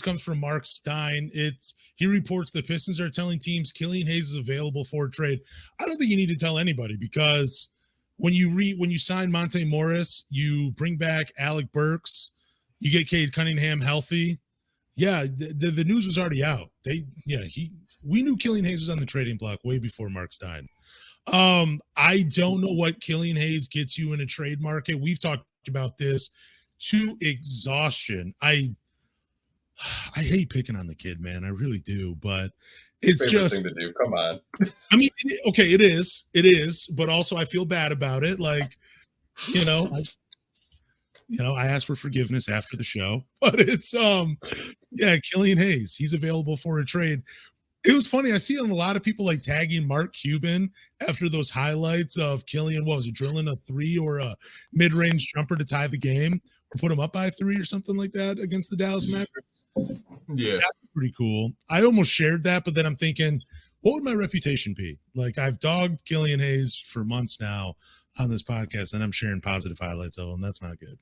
comes from Marc Stein. He reports the Pistons are telling teams Killian Hayes is available for a trade. I don't think you need to tell anybody, because when you sign Monte Morris, you bring back Alec Burks, you get Cade Cunningham healthy. Yeah, the news was already out. We knew Killian Hayes was on the trading block way before Marc Stein. I don't know what Killian Hayes gets you in a trade market. We've talked about this to exhaustion. I hate picking on the kid, man. I really do, but it's just thing to do. Come on. I mean, okay, it is, but also I feel bad about it. Like, I asked for forgiveness after the show, but it's Killian Hayes. He's available for a trade. It was funny. I see a lot of people like tagging Mark Cuban after those highlights of Killian. What was it, drilling a 3 or a mid-range jumper to tie the game or put him up by 3 or something like that against the Dallas Mavericks? Yeah, that's pretty cool. I almost shared that, but then I'm thinking, what would my reputation be? Like, I've dogged Killian Hayes for months now on this podcast, and I'm sharing positive highlights of him. That's not good.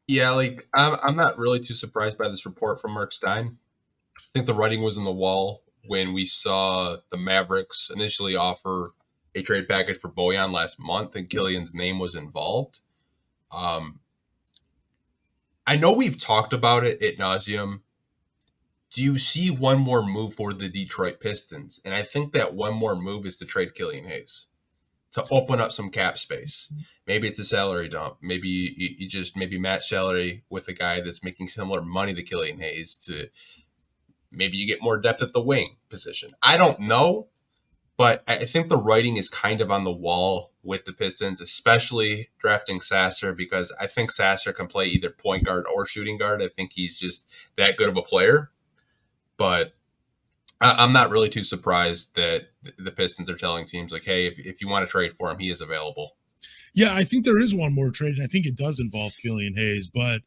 Yeah, like I'm not really too surprised by this report from Marc Stein. I think the writing was on the wall when we saw the Mavericks initially offer a trade package for Bojan last month and Killian's name was involved. I know we've talked about it ad nauseum. Do you see one more move for the Detroit Pistons? And I think that one more move is to trade Killian Hayes to open up some cap space. Maybe it's a salary dump. Maybe you just match salary with a guy that's making similar money to Killian Hayes to maybe you get more depth at the wing position. I don't know, but I think the writing is kind of on the wall with the Pistons, especially drafting Sasser, because I think Sasser can play either point guard or shooting guard. I think he's just that good of a player. But I'm not really too surprised that the Pistons are telling teams like, hey, if you want to trade for him, he is available. Yeah, I think there is one more trade, and I think it does involve Killian Hayes, but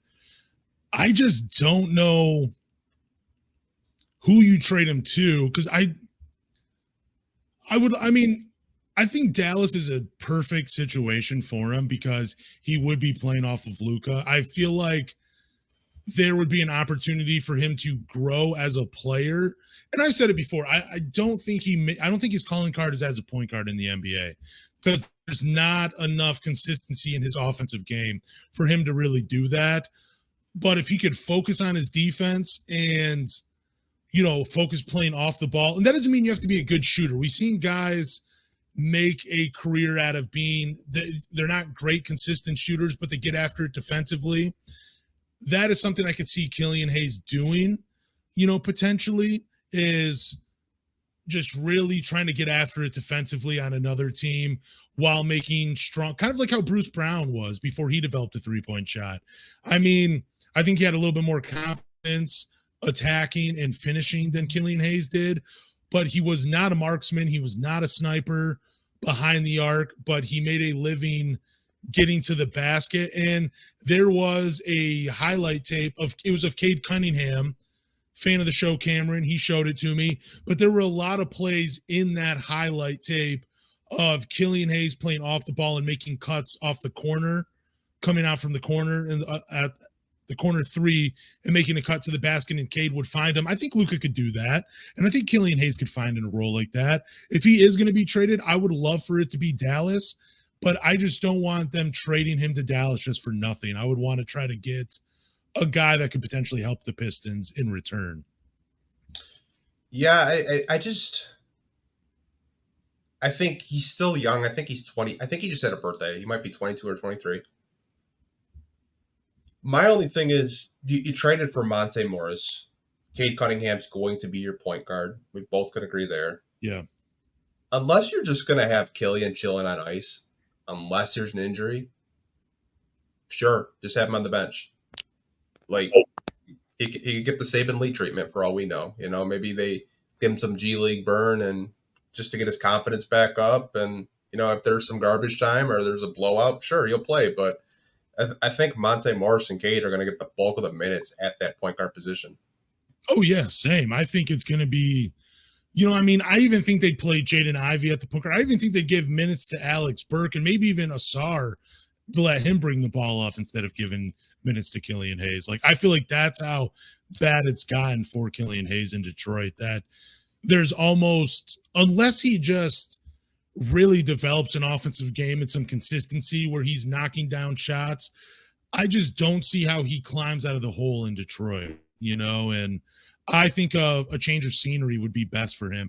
I just don't know who you trade him to, because I think Dallas is a perfect situation for him because he would be playing off of Luka. I feel like there would be an opportunity for him to grow as a player. And I've said it before. I don't think his calling card is as a point guard in the NBA, because there's not enough consistency in his offensive game for him to really do that. But if he could focus on his defense and, focus playing off the ball, and that doesn't mean you have to be a good shooter. We've seen guys make a career out of they're not great consistent shooters, but they get after it defensively. That is something I could see Killian Hayes doing, potentially, is just really trying to get after it defensively on another team while making strong, kind of like how Bruce Brown was before he developed a three-point shot. I mean, I think he had a little bit more confidence attacking and finishing than Killian Hayes did, but he was not a marksman. He was not a sniper behind the arc, but he made a living getting to the basket. And there was a highlight tape of Cade Cunningham, fan of the show, Cameron. He showed it to me, but there were a lot of plays in that highlight tape of Killian Hayes playing off the ball and making cuts off the corner, coming out from the corner and at the corner 3 and making a cut to the basket, and Cade would find him. I think Luka could do that, and I think Killian Hayes could find in a role like that. If he is going to be traded, I would love for it to be Dallas, but I just don't want them trading him to Dallas just for nothing. I would want to try to get a guy that could potentially help the Pistons in return. Yeah, I think he's still young. I think he's 20. I think he just had a birthday. He might be 22 or 23. My only thing is, you traded for Monte Morris. Cade Cunningham's going to be your point guard. We both could agree there. Yeah. Unless you're just going to have Killian chilling on ice, unless there's an injury, sure, just have him on the bench. Like, he could get the Saban Lee treatment for all we know. Maybe they give him some G League burn and just to get his confidence back up. And, if there's some garbage time or there's a blowout, sure, he'll play. But I think Monte Morris and Cade are going to get the bulk of the minutes at that point guard position. Oh, yeah, same. I think it's going to be, I even think they'd play Jaden Ivey at the point guard. I even think they'd give minutes to Alex Burke and maybe even Asar to let him bring the ball up instead of giving minutes to Killian Hayes. Like, I feel like that's how bad it's gotten for Killian Hayes in Detroit, that there's almost, unless he just really develops an offensive game and some consistency where he's knocking down shots, I just don't see how he climbs out of the hole in Detroit, and I think a change of scenery would be best for him.